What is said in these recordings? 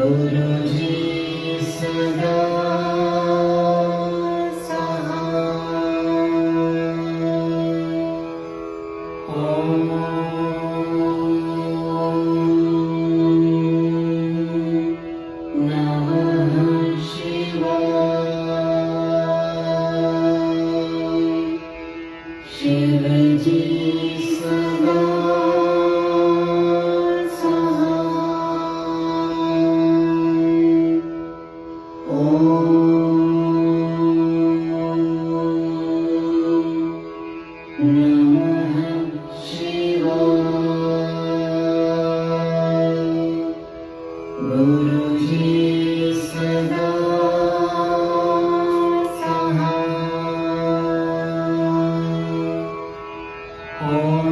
गुरुजी सदा सहाय। ओम नमः शिवाय। शिवजी सदा गुरुजी सदा सहाय। ओम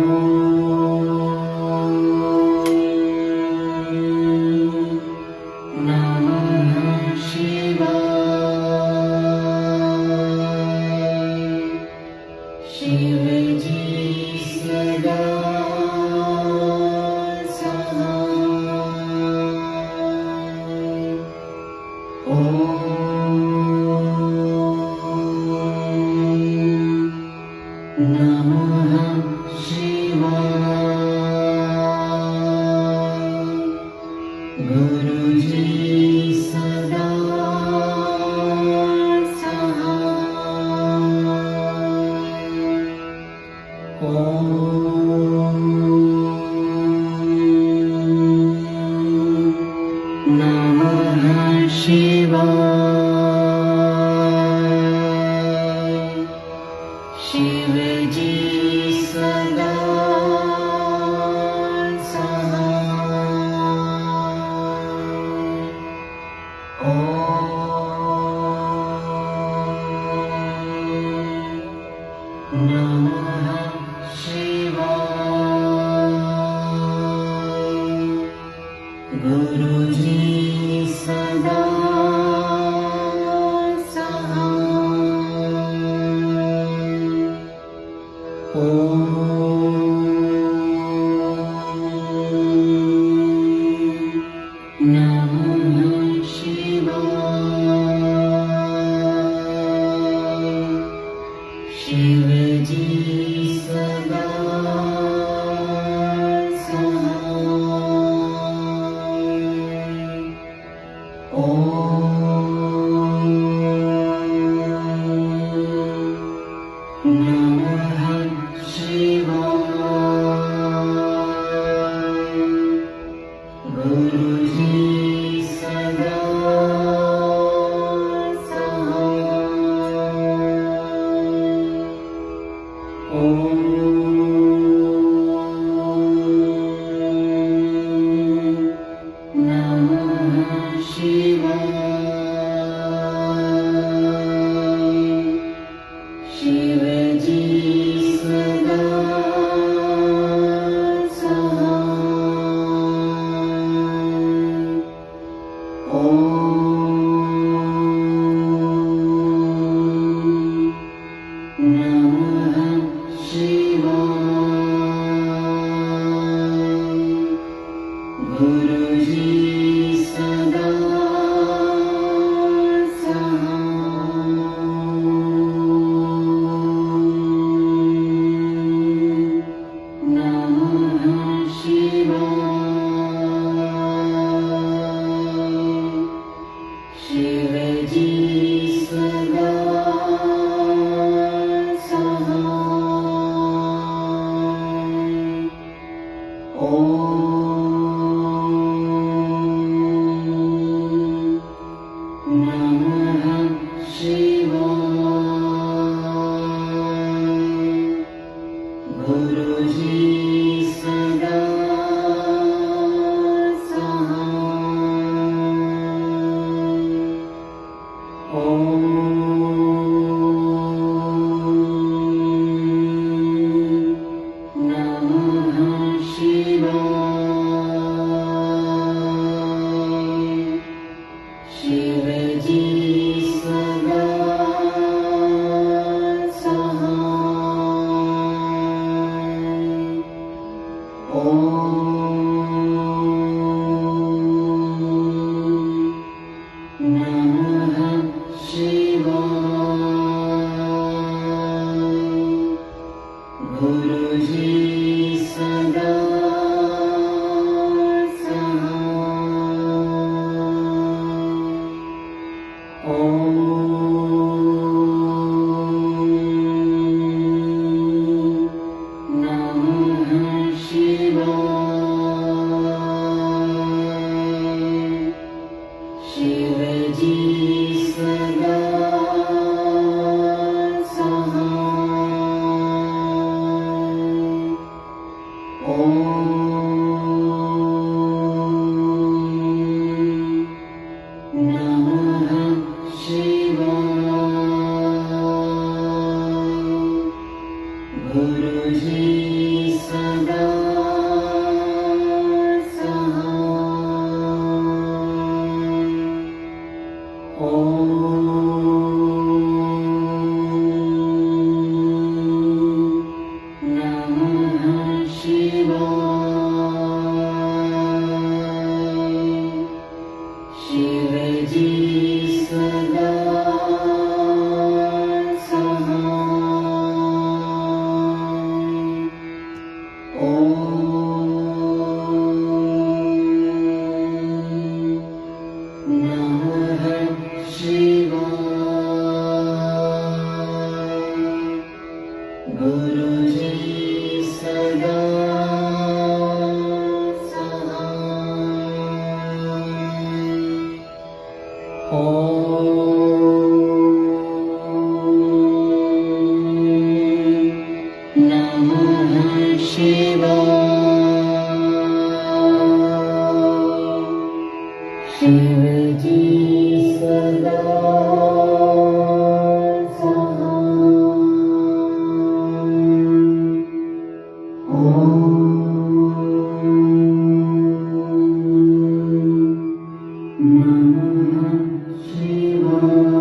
नमः शिवाय। शिवजी सदा नमः शिवाय। गुरुजी सदा सहाय। ओम नमः शिवाय। शिवजी सदा सहाय। ओम नमः शिवाय। गुरुजी सदा सहाय। ओम नमः शिवाय। शिवजी सदा सहाय। ओम नमः शिवाय। गुरुजी सदा सहाय। ओम नमः शिवाय। शिवजी सदा सहाय। ओम नमः शिवाय। गुरुजी सदा सहाय। नमः शिवाय। शिवजी सदा सहाय। ओम शिवजी सदा सहाय। ॐ नमः शिवाय। गुरुजी सदा सहाय। ॐ नमः शिवाय। शिवजी सदा सहाय। ॐ नमः शिवाय। गुरुजी सदा सहाय। ॐ नमः शिवाय। शिवजी सदा सहाय। ॐ नमः शिवाय।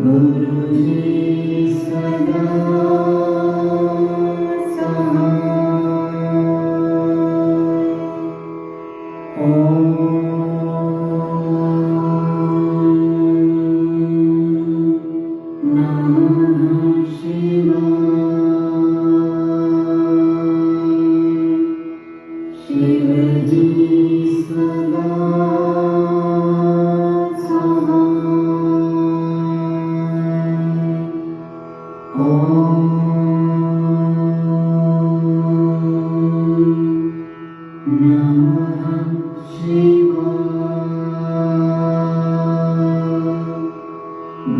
गुरुजी सदा सहाय। ॐ नमः शिवाय। शिवजी सदा सहाय। ॐ नमः शिवाय।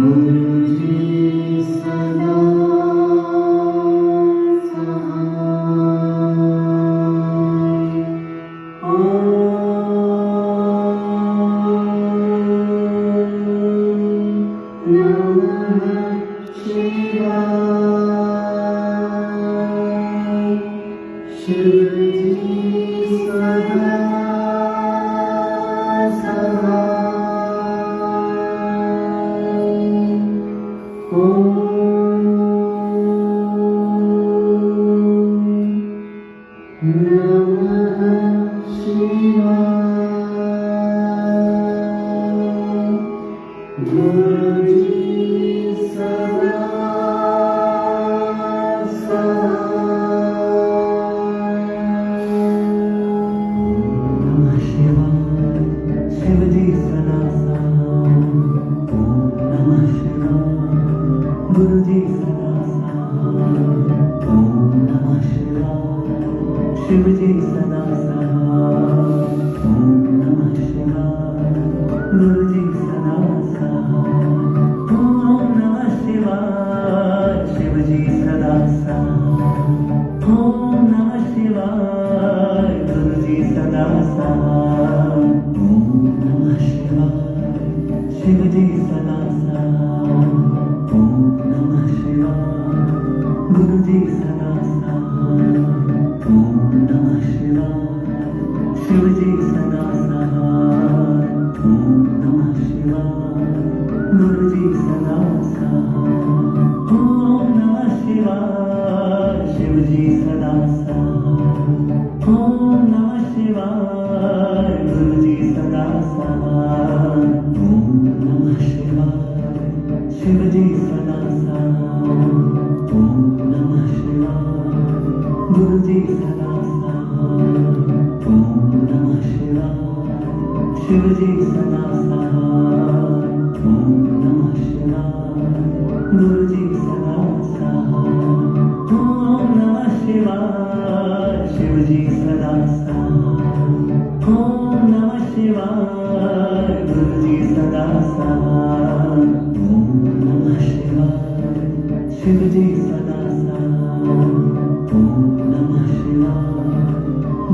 गुरुजी सदा सहाय। ॐ नमः शिवाय। शिवजी सदा सहाय। ॐ नमः शिवाय। गुरुजी सदा शिवजी सदा सहाय। ॐ नमः शिवाय। गुरुजी सदा सहाय। ॐ नमः शिवाय। शिवजी सदा सहाय। ॐ नमः शिवाय। गुरुजी सदा सहाय। ॐ नमः शिवाय। शिवजी सदा सहाय। ॐ नमः शिवाय। गुरुजी सदा सहाय। ॐ नमः शिवाय। शिवजी सदा सहाय। ॐ नमः शिवाय। गुरुजी सदा सहाय। ॐ नमः शिवाय। शिवजी सदा सहाय। ॐ नमः शिवाय। गुरुजी सदा सहाय। ॐ नमः शिवाय। शिवजी सदा सहाय। ॐ नमः शिवाय। गुरुजी सदा सहाय। ॐ नमः शिवाय। शिवजी सदा सहाय। ॐ नमः शिवाय। गुरुजी सदा सहाय। ॐ साथ ओम नमः शिवाय शिव जी सदा साथ ओम नमः शिवाय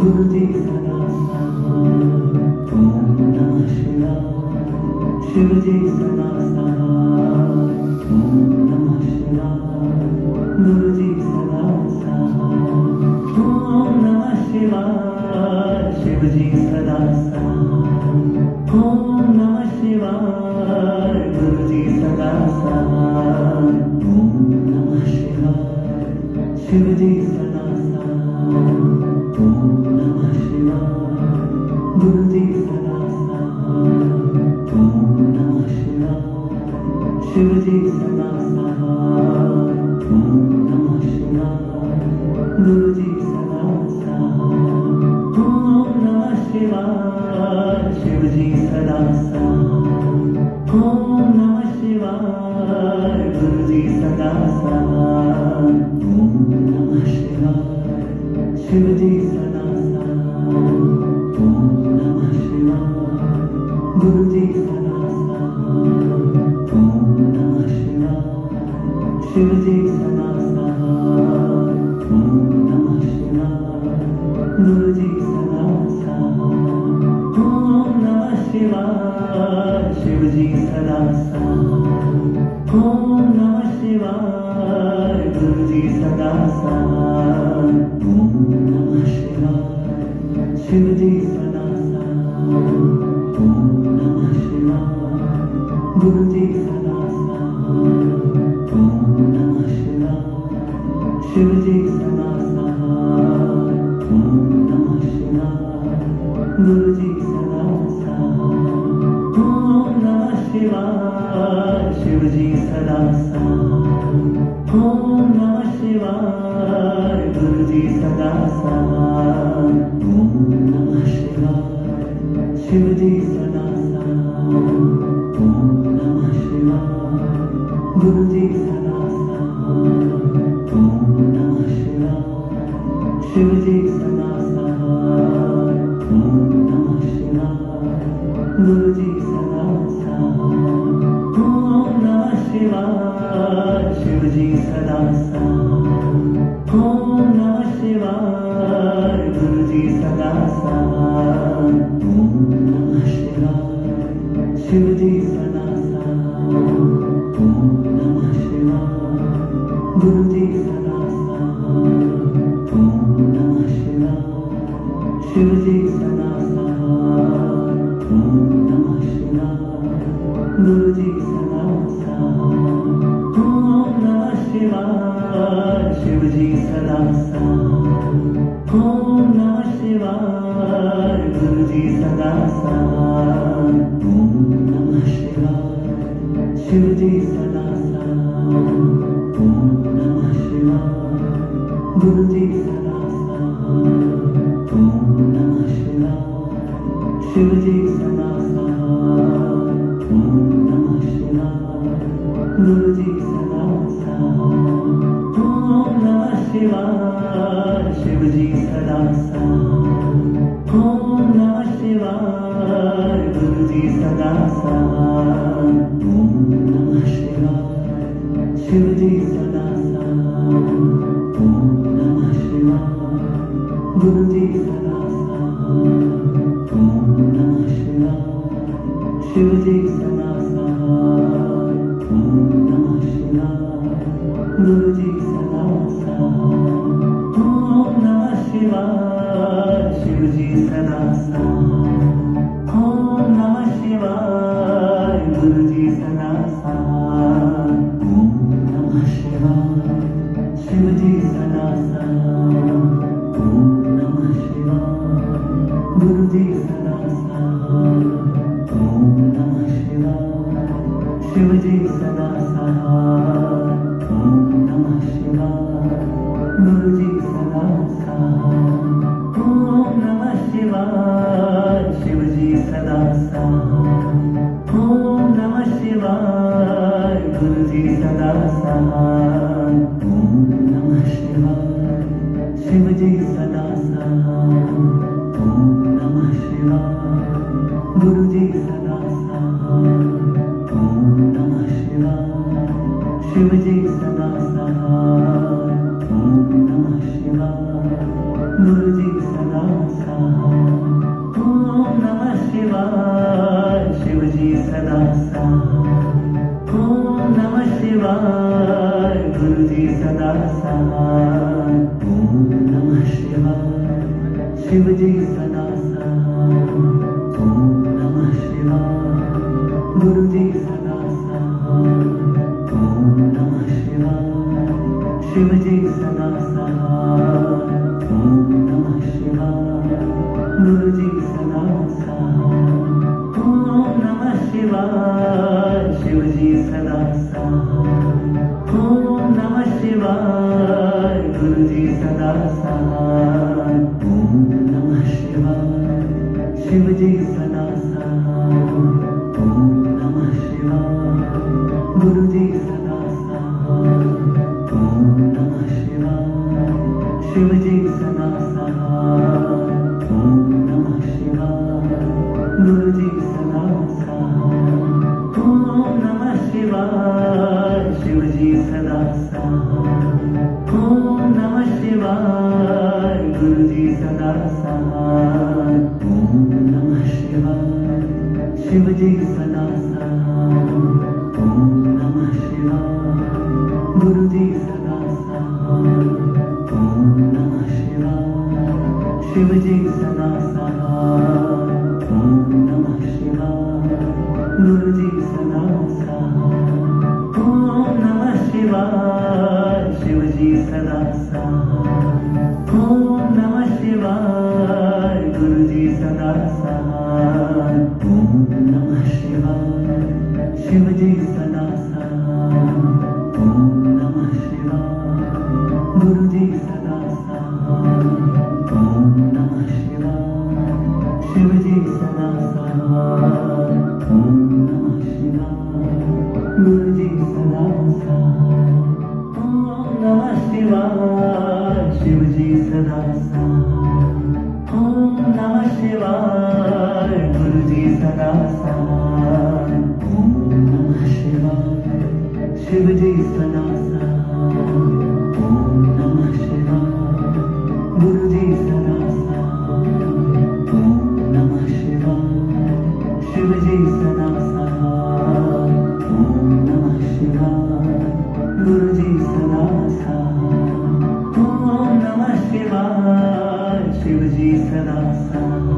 गुरु जी सदा साथ ओम नमः शिवाय शिव जी सदा साथ ओम नमः शिवाय गुरु जी सदा साथ ओम नमः शिवाय शिव जी सदा साथ ओम नमः शिवाय गुरु जी सदा साथ ओम नमः शिवाय शिव जी सदा साथ ओम नमः शिवाय गुरु जी सदा साथ ओम नमः शिवाय शिव जी सदा साथ ओम नमः शिवाय गुरु जी सदा साथ ओम नमः शिवाय शिव जी सदा साथ ओम नमः शिवाय गुरु जी सदा साथ ओम नमः शिवाय शिव जी सदा साथ ओम नमः शिवाय गुरु जी सदा साथ ओम नमः शिवाय शिव जी सदा साथ ओम नमः शिवाय गुरु जी सदा साथ ओम नमः शिवाय शिव जी सदा साथ ओम नमः शिवाय गुरु जी सदा साथ ओम नमः शिवाय शिव जी सदा साथ ओम नमः शिवाय गुरु जी सदा साथ ओम नमः शिवाय शिव जी सदा साथ ओम नमः शिवाय गुरु जी सदा साथ ओम नमः शिवाय शिव जी सदा साथ ओम नमः शिवाय गुरु जी सदा साथ ओम नमः शिवाय शिव जी सदा साथ ओम नमः शिवाय गुरु जी सदा साथ ओम नमः शिवाय शिव जी सदा साथ ओम नमः शिवाय गुरु जी सदा साथ ओम नमः शिवाय शिव जी सदा साथ ओम नमः शिवाय गुरु जी सदा साथ ओम नमः शिवाय शिव जी सदा साथ ओम नमः शिवाय गुरु जी सदा साथ ओम नमः शिवाय शिव जी सदा साथ ओम नमः शिवाय गुरु जी सदा साथ ओम नमः शिवाय शिव जी सदा साथ ओम नमः शिवाय गुरु जी सदा साथ ओम नमः शिवाय शिव जी सदा साथ ओम नमः शिवाय गुरु जी सदा साथ ओम नमः शिवाय शिव जी सदा साथ ओम नमः शिवाय गुरु जी सदा साथ ओम नमः शिवाय शिव जी सदा साथ ओम नमः शिवाय गुरु जी सदा साथ ओम नमः शिवाय शिव जी सदा साथ ओम नमः शिवाय गुरु जी सदा साथ ओम नमः शिवाय शिव जी सदा साथ ओम नमः शिवाय गुरु जी सदा साथ ओम नमः शिवाय शिव जी सदा साथ ओम नमः शिवाय गुरु जी सदा साथ ओम नमः शिवाय शिव जी सदा साथ ओम नमः शिवाय गुरु जी सदा साथ ओम नमः शिवाय शिव जी सदा साथ ओम नमः शिवाय गुरु जी सदा साथ ओम नमः शिवाय शिव जी सदा साथ ओम नमः शिवाय गुरु जी सदा साथ ओम नमः शिवाय शिव जी सदा साथ ओम नमः शिवाय गुरु जी सदा साथ शिवजी सदा सहाय ओम नमः शिवाय गुरुजी सदा सहाय ओम नमः शिवाय शिवजी सदा सहाय ओम नमः शिवाय गुरुजी सदा सहाय ओम नमः शिवाय शिवजी सदा सहाय ओम नमः शिवाय गुरुजी सदा सहाय ओम नमः शिवाय शिवजी सदा सहाय ओम नमः शिवाय गुरुजी सदा सहाय ओम नमः शिवाय शिवजी सदा सहाय ओम नमः शिवाय गुरुजी सदा सहाय ओम नमः शिवाय शिवजी सदा सहाय ओम नमः शिवाय गुरुजी सदा सहाय ओम नमः शिवाय शिवजी सदा सहाय ओम नमः शिवाय गुरुजी सदा सहाय ओम नमः शिवाय शिवजी सदा सहाय ओम नमः शिवाय गुरुजी सदा सहाय ओम नमः शिवाय शिवजी सदा सहाय ओम नमः शिवाय गुरुजी सदा सहाय ओम नमः शिवाय शिवजी सदा सहाय ओम नमः शिवाय गुरुजी सदा सहाय ओम नमः शिवाय शिवजी सदा सहाय ओम नमः शिवाय गुरुजी सदा सहाय ओम नमः शिवाय शिवजी सदा सहाय ओम नमः शिवाय गुरुजी सदा सहाय ओम नमः शिवाय शिवजी सदा सहाय ओम नमः शिवाय गुरुजी सदा सहाय ओम नमः शिवाय शिवजी सदा सहाय ओम नमः शिवाय गुरुजी सदा सहाय ओम नमः शिवाय शिवजी सदा सहाय ओम नमः शिवाय गुरुजी सदा सहाय ओम नमः शिवाय शिवजी सदा सहाय ओम नमः शिवाय गुरुजी सदा सहाय ओम नमः शिवाय शिवजी सदा सहाय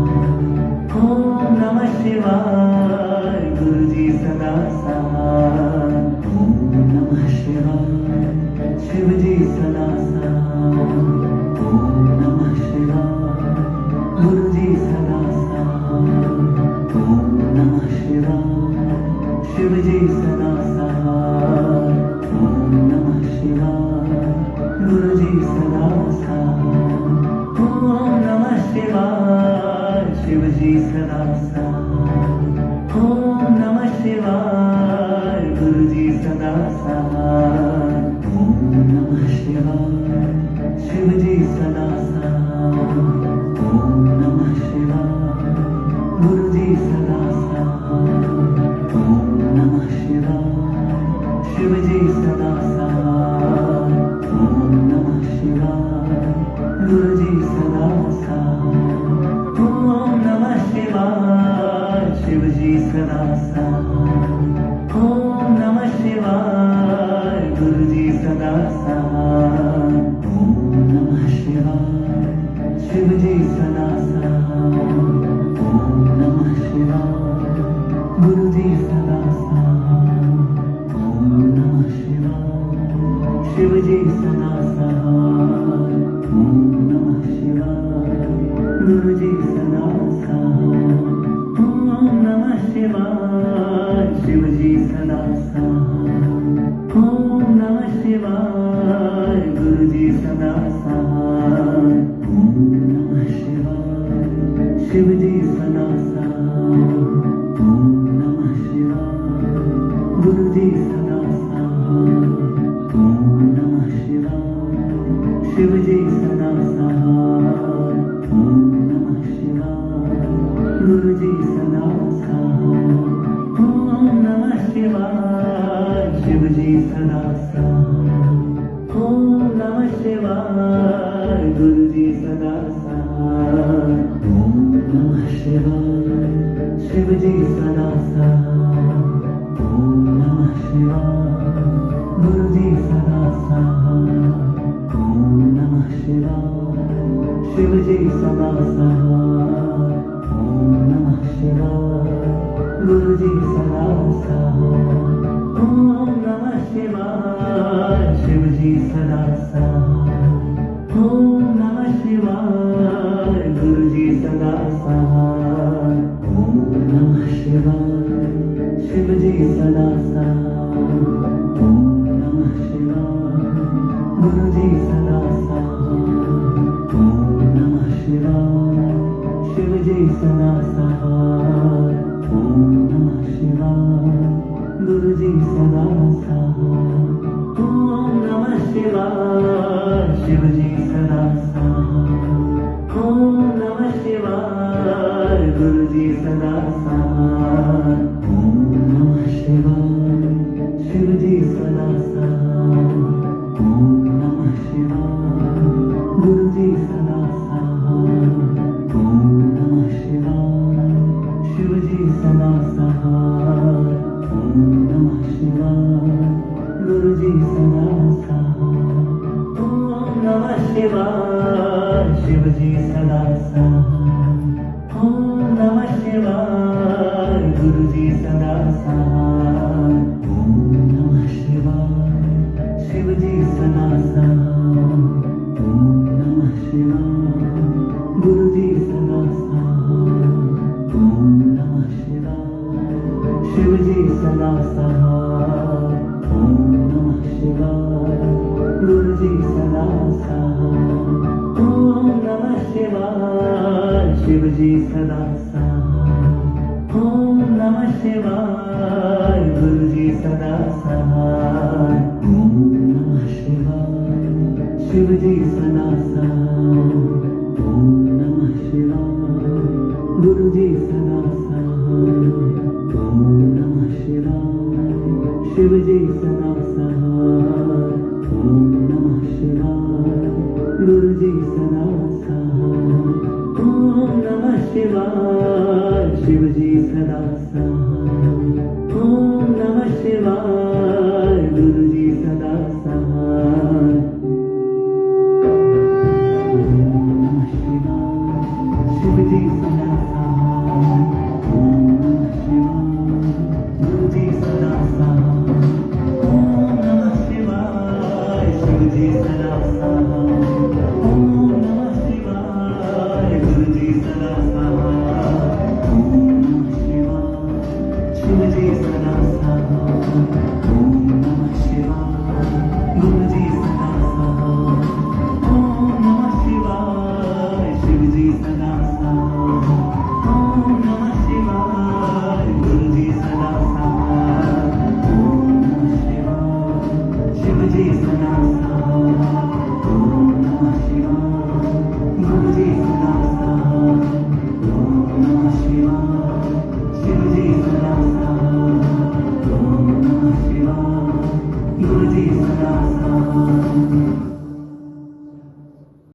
ओम नमः शिवाय गुरुजी सदा सहाय ओम नमः शिवाय शिवजी सदा सहाय ओम नमः शिवाय गुरुजी सदा सहाय ओम नमः शिवाय शिवजी सदा सहाय ओम नमः शिवाय गुरुजी सदा सहाय ओम नमः शिवाय शिवजी सदा सहाय ओम नमः शिवाय गुरुजी सदा सहाय ओम नमः शिवाय शिवजी सदा सहाय ओम नमः शिवाय गुरुजी सदा सहाय ओम नमः शिवाय शिवजी सदा सहाय ओम नमः शिवाय गुरुजी सदा सहाय ओम नमः शिवाय शिवजी सदा सहाय ओम नमः शिवाय गुरुजी सदा सहाय ओम नमः शिवाय शिवजी सदा सहाय ओम नमः शिवाय गुरुजी सदा सहाय ओम नमः शिवाय शिवजी सदा सहाय ओम नमः शिवाय गुरुजी सदा सहाय ओम नमः शिवाय शिवजी सदा सहाय ओम नमः शिवाय गुरुजी सदा सहाय ओम नमः शिवाय शिवजी सदा सहाय ओम नमः शिवाय गुरुजी सदा सहाय ओम नमः शिवाय शिवजी सदा सहाय ओम नमः शिवाय गुरुजी सदा सहाय ओम नमः शिवाय गुरु जी सदा सहाय। ओम नमः शिवाय, शिव जी सदा सहाय। ओम नमः शिवाय, गुरु जी सदा सहाय। ओम नमः शिवाय, शिव जी सदा सहाय। ओम नमः शिवाय, गुरु जी सदा सहाय। ओम नमः शिवाय, शिव जी सदा सहाय। ओम नमः शिवाय, गुरु जी सदा सहाय। ओम नमः शिवाय, शिव जी सदा सहाय। ओम नमः शिवाय, गुरु जी सदा सहाय। ओम नमः शिवाय, शिव जी सदा सहाय। ओम नमः शिवाय, गुरु जी सदा सहाय। ओम नमः शिवाय, शिव जी सदा सहाय। ओम नमः शिवाय, गुरु जी सदा सहाय। ओम नमः शिवाय, शिव जी सदा सहाय। ओम नमः शिवाय, गुरु जी सदा सहाय। ओम नमः शिवाय, शिव जी सदा सहाय। ओम नमः शिवाय, गुरु जी सदा सहाय। ओम नमः शिवाय, शिव जी सदा सहाय। ओम नमः शिवाय, गुरु जी सदा सहाय। ओम नमः शिवाय, शिव जी सदा सहाय। ओम नमः शिवाय, गुरु जी सदा सहाय। ओम नमः शिवाय, शिव जी सदा सहाय। ओम नमः शिवाय, गुरु जी सदा सहाय। ओम नमः शिवाय, शिव जी सदा सहाय। ओम नमः शिवाय, गुरु जी सदा सहाय। ओम नमः शिवाय, शिव जी सदा सहाय। ओम नमः शिवाय, गुरु जी सदा सहाय। ओम नमः शिवाय, शिव जी सदा सहाय। ओम नमः शिवाय, गुरु जी सदा सहाय। ओम नमः शिवाय, शिव जी सदा सहाय। ओम नमः शिवाय, गुरु जी सदा सहाय। ओम नमः शिवाय, शिव जी सदा सहाय। ओम नमः शिवाय, गुरु जी सदा सहाय। ओम नमः शिवाय, शिव जी सदा सहाय। ओम नमः शिवाय, गुरु जी सदा सहाय। ओम नमः शिवाय, शिव जी सदा सहाय। ओम नमः शिवाय, गुरु जी सदा सहाय। ओम नमः शिवाय, शिव जी सदा सहाय। ओम नमः शिवाय, गुरु जी सदा सहाय। ओम नमः शिवाय, शिव जी सदा सहाय। ओम नमः शिवाय, गुरु जी सदा सहाय। ओम नमः शिवाय, शिव जी सदा सहाय। ओम नमः शिवाय, गुरु जी सदा सहाय।